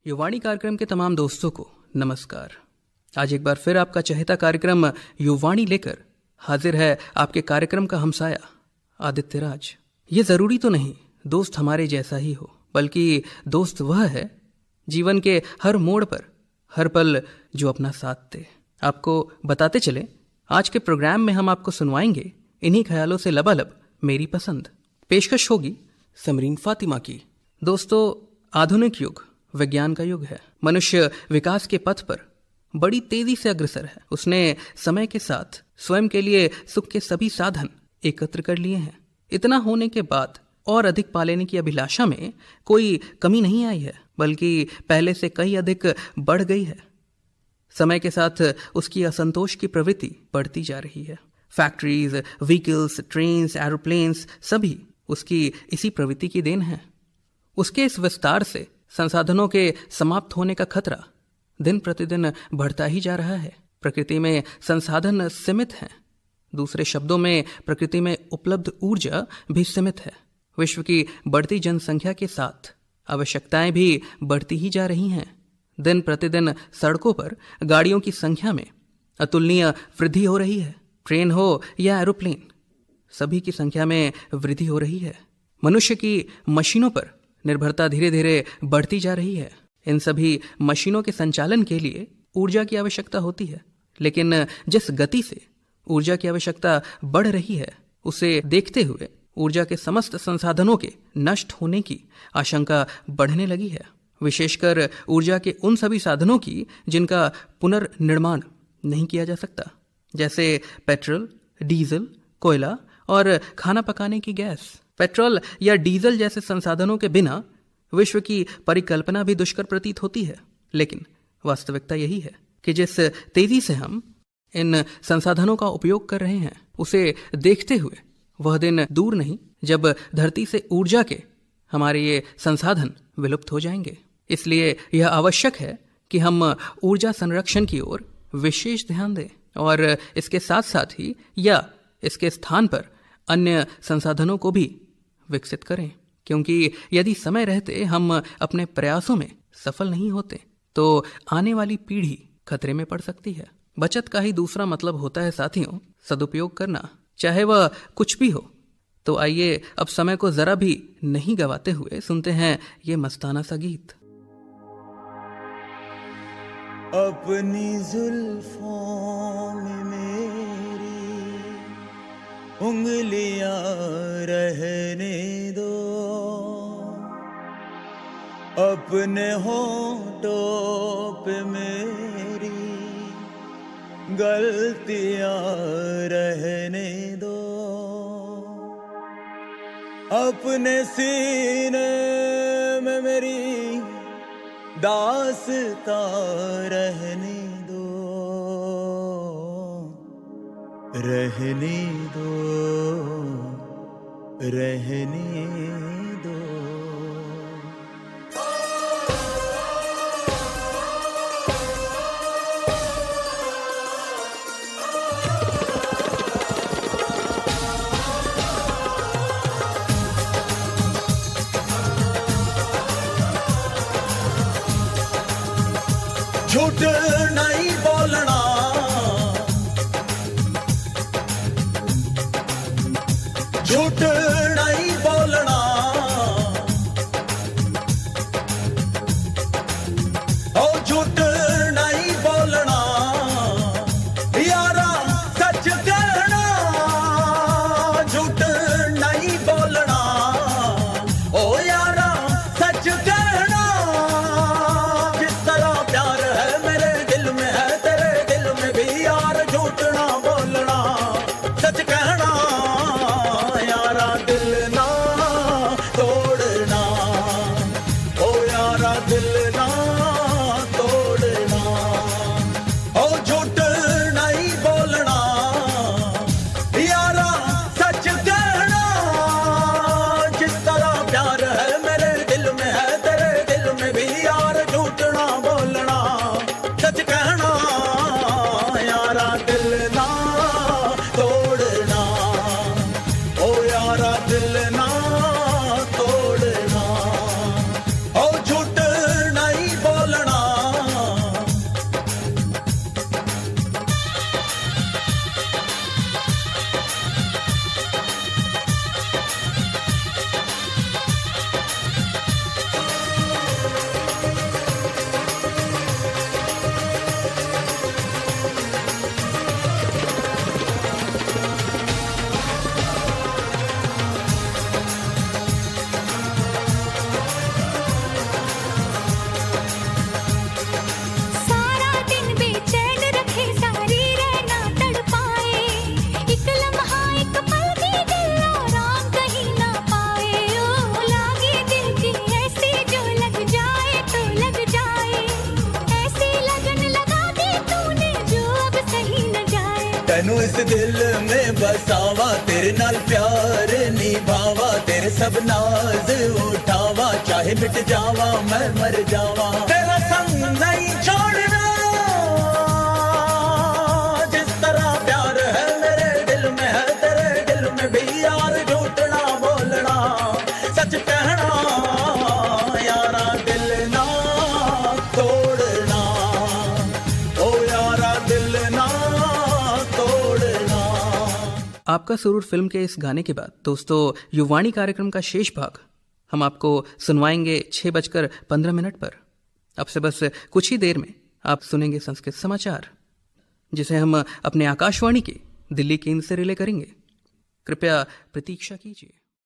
युवाणी कार्यक्रम के तमाम दोस्तों को नमस्कार। आज एक बार फिर आपका चहेता कार्यक्रम युवाणी लेकर हाजिर है आपके कार्यक्रम का हमसाया आदित्य राज। ये ज़रूरी तो नहीं दोस्त हमारे जैसा ही हो, बल्कि दोस्त वह है जीवन के हर मोड़ पर हर पल जो अपना साथ दे। आपको बताते चले आज के प्रोग्राम में हम आपको सुनवाएंगे इन्हीं ख्यालों से लबालब मेरी पसंद। पेशकश होगी समरीन फातिमा की। दोस्तों, आधुनिक युग विज्ञान का युग है। मनुष्य विकास के पथ पर बड़ी तेजी से अग्रसर है। उसने समय के साथ स्वयं के लिए सुख के सभी साधन एकत्र कर लिए हैं। इतना होने के बाद और अधिक पा लेने की अभिलाषा में कोई कमी नहीं आई है, बल्कि पहले से कहीं अधिक बढ़ गई है। समय के साथ उसकी असंतोष की प्रवृत्ति बढ़ती जा रही है। फैक्ट्रीज, व्हीकल्स, ट्रेन्स, एरोप्लेन्स सभी उसकी इसी प्रवृत्ति की देन है। उसके इस विस्तार से संसाधनों के समाप्त होने का खतरा दिन प्रतिदिन बढ़ता ही जा रहा है। प्रकृति में संसाधन सीमित हैं। दूसरे शब्दों में प्रकृति में उपलब्ध ऊर्जा भी सीमित है। विश्व की बढ़ती जनसंख्या के साथ आवश्यकताएं भी बढ़ती ही जा रही हैं। दिन प्रतिदिन सड़कों पर गाड़ियों की संख्या में अतुलनीय वृद्धि हो रही है। ट्रेन हो या एरोप्लेन, सभी की संख्या में वृद्धि हो रही है। मनुष्य की मशीनों पर निर्भरता धीरे धीरे बढ़ती जा रही है। इन सभी मशीनों के संचालन के लिए ऊर्जा की आवश्यकता होती है, लेकिन जिस गति से ऊर्जा की आवश्यकता बढ़ रही है, उसे देखते हुए ऊर्जा के समस्त संसाधनों के नष्ट होने की आशंका बढ़ने लगी है। विशेषकर ऊर्जा के उन सभी साधनों की जिनका पुनर्निर्माण नहीं किया जा सकता, जैसे पेट्रोल, डीजल, कोयला और खाना पकाने की गैस। पेट्रोल या डीजल जैसे संसाधनों के बिना विश्व की परिकल्पना भी दुष्कर प्रतीत होती है। लेकिन वास्तविकता यही है कि जिस तेजी से हम इन संसाधनों का उपयोग कर रहे हैं, उसे देखते हुए वह दिन दूर नहीं जब धरती से ऊर्जा के हमारे ये संसाधन विलुप्त हो जाएंगे। इसलिए यह आवश्यक है कि हम ऊर्जा संरक्षण की ओर विशेष ध्यान दें और इसके साथ साथ ही या इसके स्थान पर अन्य संसाधनों को भी विकसित करें, क्योंकि यदि समय रहते हम अपने प्रयासों में सफल नहीं होते तो आने वाली पीढ़ी खतरे में पड़ सकती है। बचत का ही दूसरा मतलब होता है साथियों सदुपयोग करना, चाहे वह कुछ भी हो। तो आइए अब समय को जरा भी नहीं गवाते हुए सुनते हैं ये मस्ताना सा गीत। अपनी जुल्फों में मेरी उंगलियां रहने दो, अपने होठों पे मेरी गलतियां रहने दो, अपने सीने में मेरी दास्तां रहने दो, रहने दो, रहने दो। झूठ नहीं बोलना, झूठ नहीं बोलना, ओ झूठ नहीं बोलना, यारा सच कहना, झूठ नहीं बोलना, ओ यारा सच कहना। जिस तरह प्यार है मेरे दिल में है, तेरे दिल में भी यार झूठ ना बोलना, सच कहना, यारा दिल ना तोड़ना, ओ यारा दिल ना तोड़ना, ओ झूठ नहीं बोलना, यारा सच कहना। जिस तरह प्यार है मेरे दिल में है, तेरे दिल में भी यार झूठ ना बोलना, सच कहना, यारा दिल ना तोड़ना, ओ यारा दिल ना तोड़ना, ओ झूठ नहीं बोलना। तैनू इस दिल में बसावा, तेरे नाल प्यार निभावा, तेरे सब नाज उठावा, चाहे मिट जावा मैं मर जावा, तेरा संग नहीं छोड़ना। जिस तरह प्यार है मेरे दिल में है, तेरे दिल में भी यार, झूठ ना बोलना सच कहना, यारा दिल ना तोड़ना, ओ यारा दिल ना तोड़ना। आपका सुरूर फिल्म के इस गाने के बाद दोस्तों युवाणी कार्यक्रम का शेष भाग हम आपको सुनवाएंगे 6:15 पर। अब से बस कुछ ही देर में आप सुनेंगे संस्कृत समाचार, जिसे हम अपने आकाशवाणी के दिल्ली केंद्र से रिले करेंगे। कृपया प्रतीक्षा कीजिए।